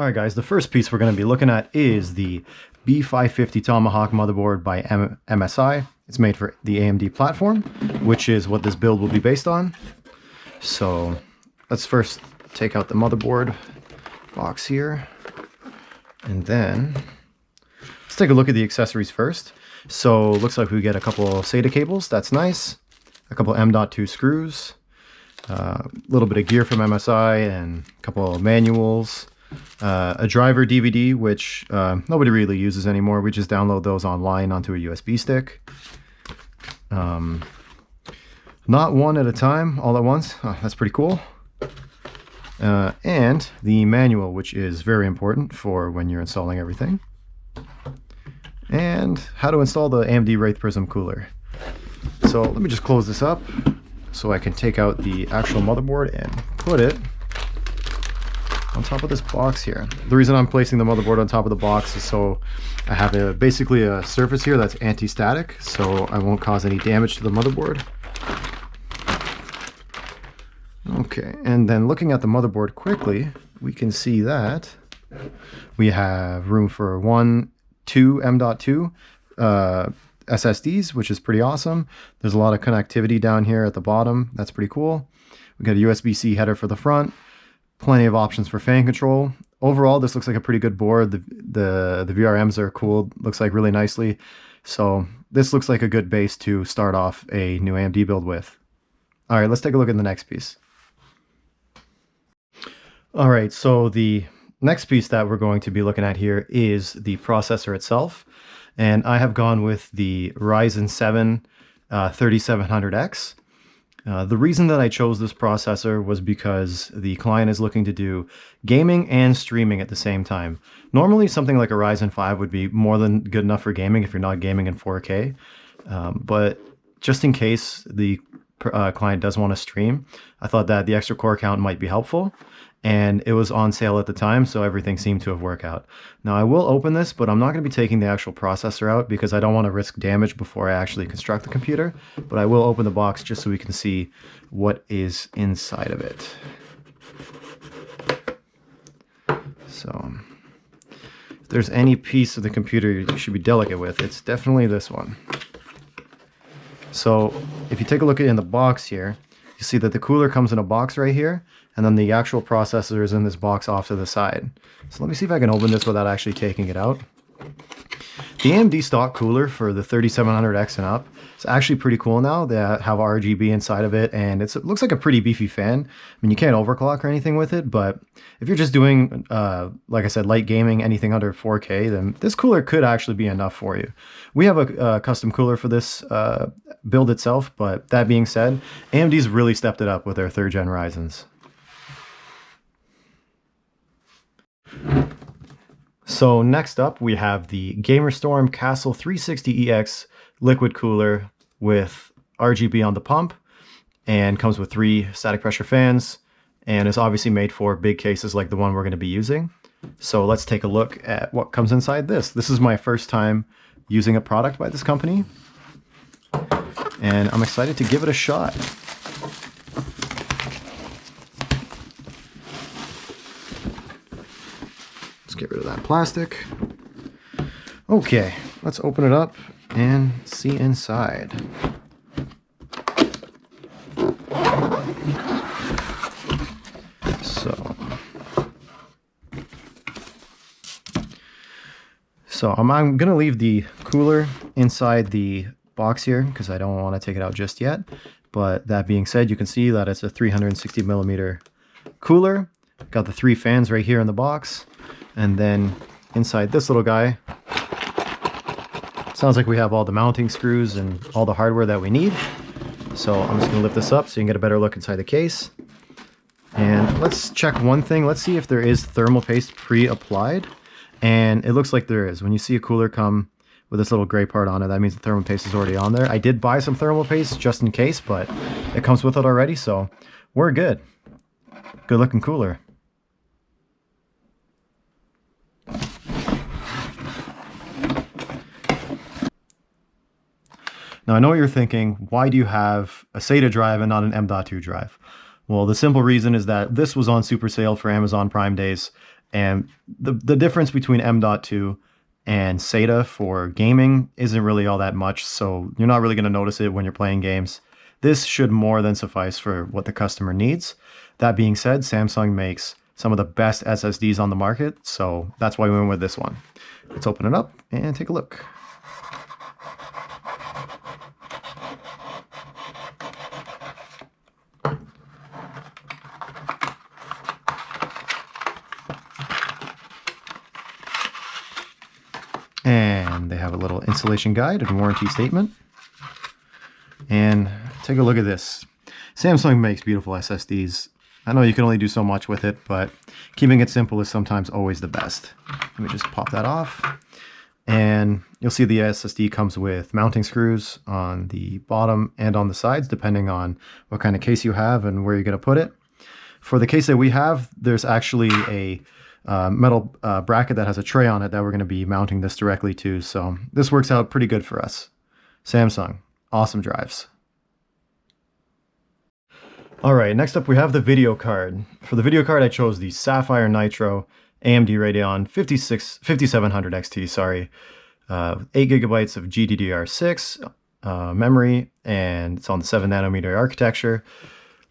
Alright guys, the first piece we're going to be looking at is the B550 Tomahawk motherboard by MSI. It's made for the AMD platform, which is what this build will be based on. So let's first take out the motherboard box here, and then let's take a look at the accessories first. So looks like we get a couple SATA cables, that's nice, a couple M.2 screws, a little bit of gear from MSI, and a couple of manuals. A driver DVD, which nobody really uses anymore. We just download those online onto a USB stick. Not one at a time, all at once. Oh, that's pretty cool. And the manual, which is very important for when you're installing everything. And how to install the AMD Wraith Prism cooler. So let me just close this up so I can take out the actual motherboard and put it on top of this box here. The reason I'm placing the motherboard on top of the box is so I have basically a surface here that's anti-static, so I won't cause any damage to the motherboard. Okay, and then looking at the motherboard quickly, we can see that we have room for two M.2 SSDs, which is pretty awesome. There's a lot of connectivity down here at the bottom. That's pretty cool. We got a USB-C header for the front. Plenty of options for fan control. Overall, this looks like a pretty good board. The VRMs are cooled, looks like really nicely. So this looks like a good base to start off a new AMD build with. All right, let's take a look at the next piece. All right, so the next piece that we're going to be looking at here is the processor itself. And I have gone with the Ryzen 7 3700X. The reason that I chose this processor was because the client is looking to do gaming and streaming at the same time. Normally something like a Ryzen 5 would be more than good enough for gaming if you're not gaming in 4K. But just in case the client does want to stream, I thought that the extra core count might be helpful. And it was on sale at the time, so everything seemed to have worked out. Now I will open this, but I'm not going to be taking the actual processor out because I don't want to risk damage before I actually construct the computer. But I will open the box just so we can see what is inside of it. So if there's any piece of the computer you should be delicate with, it's definitely this one. So if you take a look at it in the box here, you see that the cooler comes in a box right here, and then the actual processor is in this box off to the side. So let me see if I can open this without actually taking it out. The AMD stock cooler for the 3700X and up is actually pretty cool now. They have RGB inside of it, and it looks like a pretty beefy fan. I mean, you can't overclock or anything with it, but if you're just doing, like I said, light gaming, anything under 4K, then this cooler could actually be enough for you. We have a custom cooler for this build itself, but that being said, AMD's really stepped it up with their 3rd gen Ryzens. So next up we have the Gamerstorm Castle 360EX liquid cooler with RGB on the pump, and comes with 3 static pressure fans, and is obviously made for big cases like the one we're going to be using. So let's take a look at what comes inside this. This is my first time using a product by this company, and I'm excited to give it a shot. Get rid of that plastic. Okay, let's open it up and see inside. So I'm gonna leave the cooler inside the box here because I don't want to take it out just yet. But that being said, you can see that it's a 360 millimeter cooler. Got the 3 fans right here in the box. And then inside this little guy, sounds like we have all the mounting screws and all the hardware that we need. So I'm just going to lift this up so you can get a better look inside the case. And let's check one thing. Let's see if there is thermal paste pre-applied. And it looks like there is. When you see a cooler come with this little gray part on it, that means the thermal paste is already on there. I did buy some thermal paste just in case, but it comes with it already, so we're good. Good looking cooler. Now I know what you're thinking, why do you have a SATA drive and not an M.2 drive? Well, the simple reason is that this was on super sale for Amazon Prime days, And the difference between M.2 and SATA for gaming isn't really all that much, so you're not really going to notice it when you're playing games. This should more than suffice for what the customer needs. That being said, Samsung makes some of the best SSDs on the market, so that's why we went with this one. Let's open it up and take a look. And they have a little installation guide and warranty statement. And take a look at this. Samsung makes beautiful SSDs. I know you can only do so much with it, but keeping it simple is sometimes always the best. Let me just pop that off. And you'll see the SSD comes with mounting screws on the bottom and on the sides, depending on what kind of case you have and where you're going to put it. For the case that we have, there's actually a metal bracket that has a tray on it that we're going to be mounting this directly to. So this works out pretty good for us. Samsung, awesome drives. All right, next up we have the video card. For the video card, I chose the Sapphire Nitro AMD Radeon 5700 XT, sorry. 8 gigabytes of GDDR6 memory, and it's on the 7nm architecture.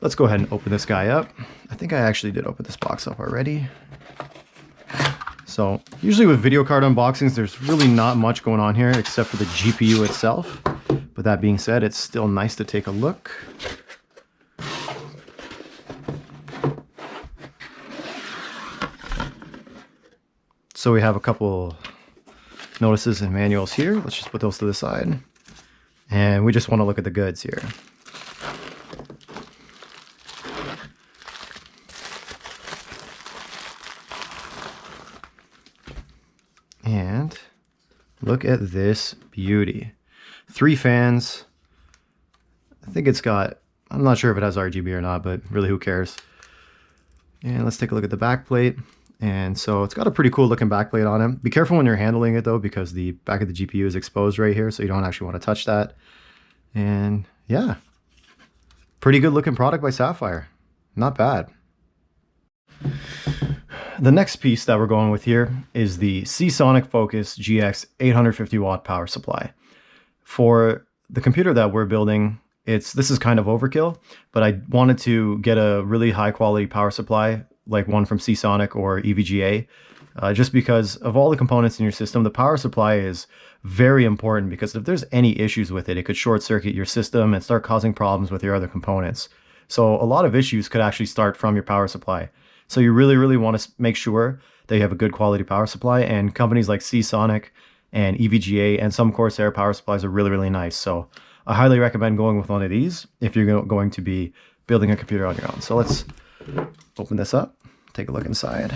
Let's go ahead and open this guy up. I think I actually did open this box up already. So usually with video card unboxings, there's really not much going on here except for the GPU itself. But that being said, it's still nice to take a look. So we have a couple notices and manuals here. Let's just put those to the side. And we just want to look at the goods here. And look at this beauty. 3 fans. I think it's got, I'm not sure if it has RGB or not, but really who cares. And let's take a look at the back plate. And so it's got a pretty cool looking back plate on it. Be careful when you're handling it though, because the back of the GPU is exposed right here, so you don't actually want to touch that. And yeah, pretty good looking product by Sapphire. Not bad. The next piece that we're going with here is the Seasonic Focus GX 850 watt power supply. For the computer that we're building, this is kind of overkill, but I wanted to get a really high quality power supply like one from Seasonic or EVGA, just because of all the components in your system. The power supply is very important, because if there's any issues with it, it could short circuit your system and start causing problems with your other components. So a lot of issues could actually start from your power supply. So you really want to make sure that you have a good quality power supply, and companies like Seasonic and EVGA and some Corsair power supplies are really nice. So I highly recommend going with one of these if you're going to be building a computer on your own. So let's open this up, take a look inside.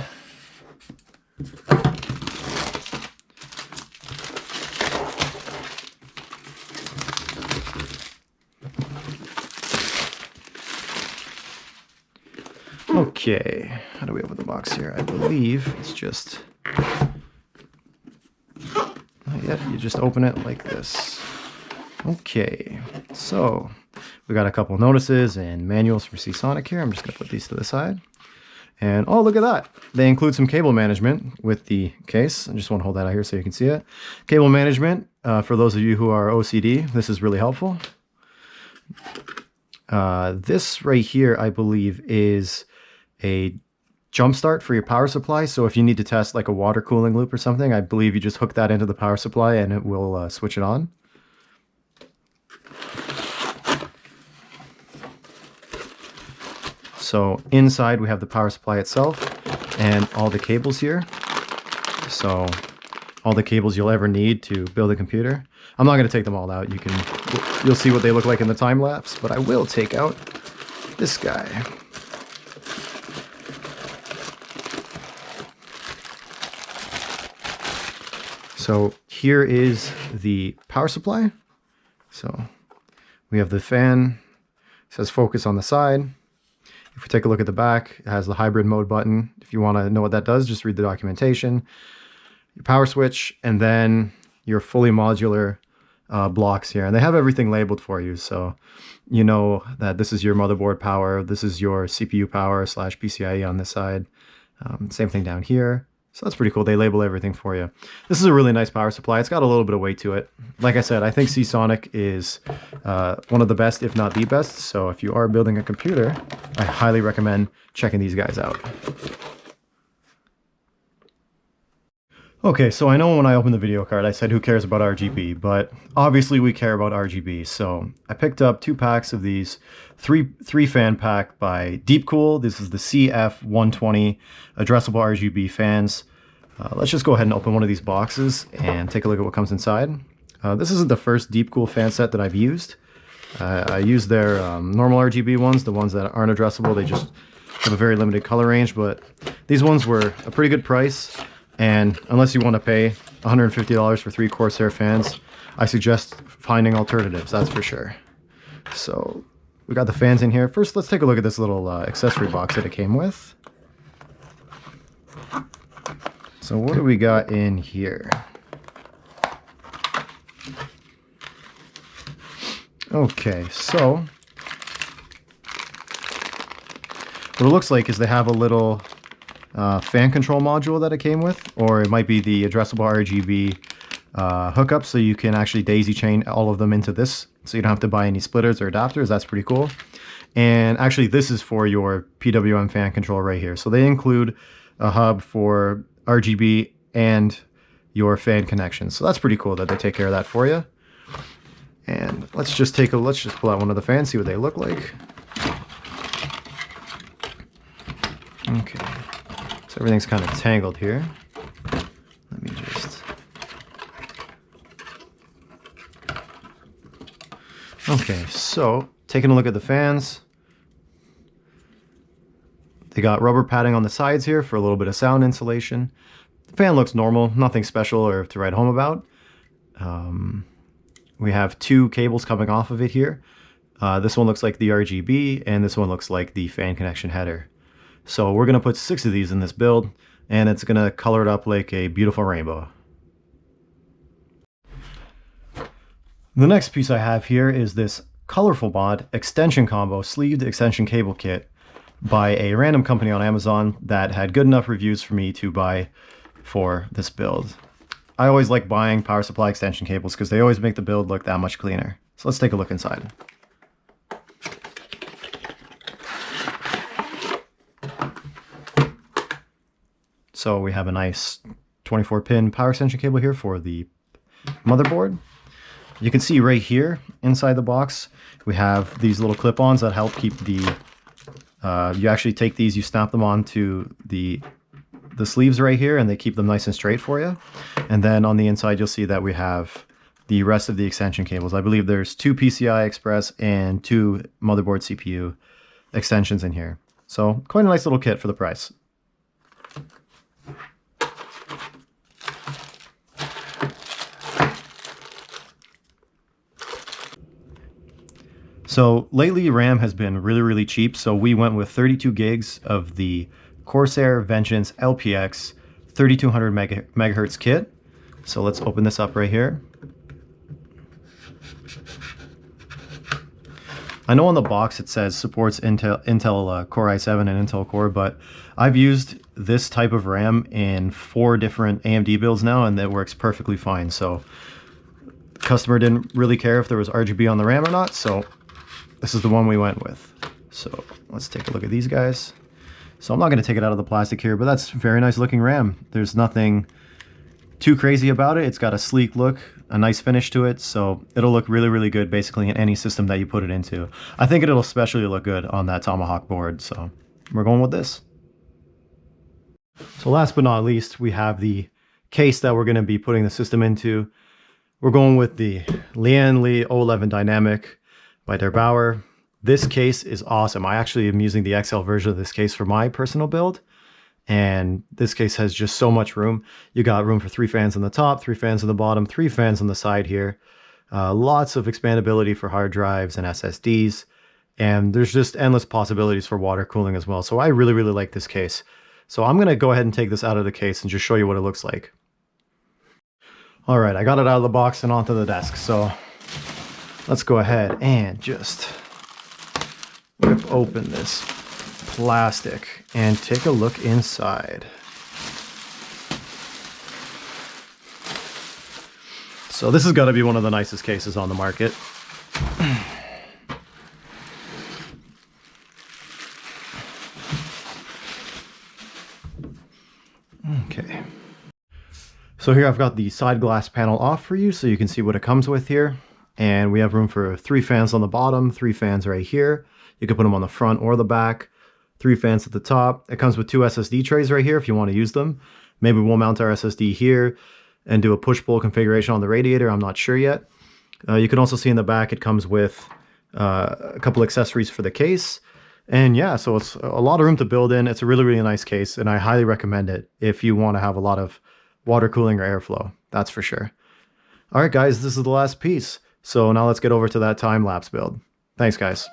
Okay, how do we open the box here? I believe it's just, you just open it like this. Okay, so we got a couple notices and manuals from Seasonic here. I'm just gonna put these to the side. And oh, look at that. They include some cable management with the case. I just want to hold that out here so you can see it. Cable management, for those of you who are OCD, this is really helpful. This right here, I believe, is a jump start for your power supply. So if you need to test like a water cooling loop or something, I believe you just hook that into the power supply and it will switch it on. So inside we have the power supply itself and all the cables here. So all the cables you'll ever need to build a computer. I'm not going to take them all out. You'll see what they look like in the time lapse, but I will take out this guy. So here is the power supply. So we have the fan. It says focus on the side. If we take a look at the back, it has the hybrid mode button. If you want to know what that does, just read the documentation. Your power switch, and then your fully modular blocks here. And they have everything labeled for you. So you know that this is your motherboard power. This is your CPU power / PCIe on this side. Same thing down here. So that's pretty cool. They label everything for you. This is a really nice power supply. It's got a little bit of weight to it. Like I said, I think Seasonic is one of the best, if not the best. So if you are building a computer, I highly recommend checking these guys out. Okay, so I know when I opened the video card, I said who cares about RGB, but obviously we care about RGB. So I picked up 2 packs of these three fan pack by Deepcool. This is the CF120 addressable RGB fans. Let's just go ahead and open one of these boxes and take a look at what comes inside. This isn't the first Deepcool fan set that I've used. I used their normal RGB ones, the ones that aren't addressable. They just have a very limited color range, but these ones were a pretty good price. And unless you want to pay $150 for 3 Corsair fans, I suggest finding alternatives, that's for sure. So we got the fans in here. First, let's take a look at this little accessory box that it came with. So what do we got in here? Okay, so what it looks like is they have a little fan control module that it came with, or it might be the addressable RGB hookup, so you can actually daisy chain all of them into this, so you don't have to buy any splitters or adapters. That's pretty cool. And actually this is for your PWM fan control right here. So they include a hub for RGB and your fan connection. So that's pretty cool that they take care of that for you. And let's just pull out one of the fans, see what they look like. Okay. So everything's kind of tangled here. Let me just... Okay, so taking a look at the fans. They got rubber padding on the sides here for a little bit of sound insulation. The fan looks normal, nothing special or to write home about. We have 2 cables coming off of it here. This one looks like the RGB, and this one looks like the fan connection header. So we're going to put 6 of these in this build, and it's going to color it up like a beautiful rainbow. The next piece I have here is this colorful mod extension combo sleeved extension cable kit by a random company on Amazon that had good enough reviews for me to buy for this build. I always like buying power supply extension cables because they always make the build look that much cleaner. So let's take a look inside. So we have a nice 24-pin power extension cable here for the motherboard. You can see right here inside the box, we have these little clip-ons that help keep the, you actually take these, you snap them onto the sleeves right here, and they keep them nice and straight for you. And then on the inside, you'll see that we have the rest of the extension cables. I believe there's 2 PCI Express and 2 motherboard CPU extensions in here. So quite a nice little kit for the price. So lately RAM has been really cheap, so we went with 32 gigs of the Corsair Vengeance LPX 3200 megahertz kit. So let's open this up right here. I know on the box it says supports Intel Core i7 and Intel Core, but I've used this type of RAM in 4 different AMD builds now, and it works perfectly fine. So the customer didn't really care if there was RGB on the RAM or not, so this is the one we went with. So let's take a look at these guys. So I'm not going to take it out of the plastic here, but that's very nice looking RAM. There's nothing too crazy about it. It's got a sleek look, a nice finish to it, so it'll look really good basically in any system that you put it into. I think it'll especially look good on that Tomahawk board, so we're going with this. So last but not least, we have the case that we're going to be putting the system into. We're going with the Lian Li 011 Dynamic by Der Bauer. This case is awesome. I actually am using the XL version of this case for my personal build, and this case has just so much room. You got room for 3 fans on the top, 3 fans on the bottom, 3 fans on the side here. Lots of expandability for hard drives and SSDs, and there's just endless possibilities for water cooling as well. So I really like this case. So I'm going to go ahead and take this out of the case and just show you what it looks like. All right, I got it out of the box and onto the desk. So let's go ahead and just rip open this plastic and take a look inside. So this has got to be one of the nicest cases on the market. Okay. So here I've got the side glass panel off for you so you can see what it comes with here. And we have room for 3 fans on the bottom, 3 fans right here. You can put them on the front or the back. 3 fans at the top. It comes with 2 SSD trays right here if you want to use them. Maybe we'll mount our SSD here and do a push-pull configuration on the radiator. I'm not sure yet. You can also see in the back it comes with a couple accessories for the case. And yeah, so it's a lot of room to build in. It's a really, really nice case, and I highly recommend it if you want to have a lot of water cooling or airflow. That's for sure. All right, guys, this is the last piece. So now let's get over to that time-lapse build. Thanks, guys.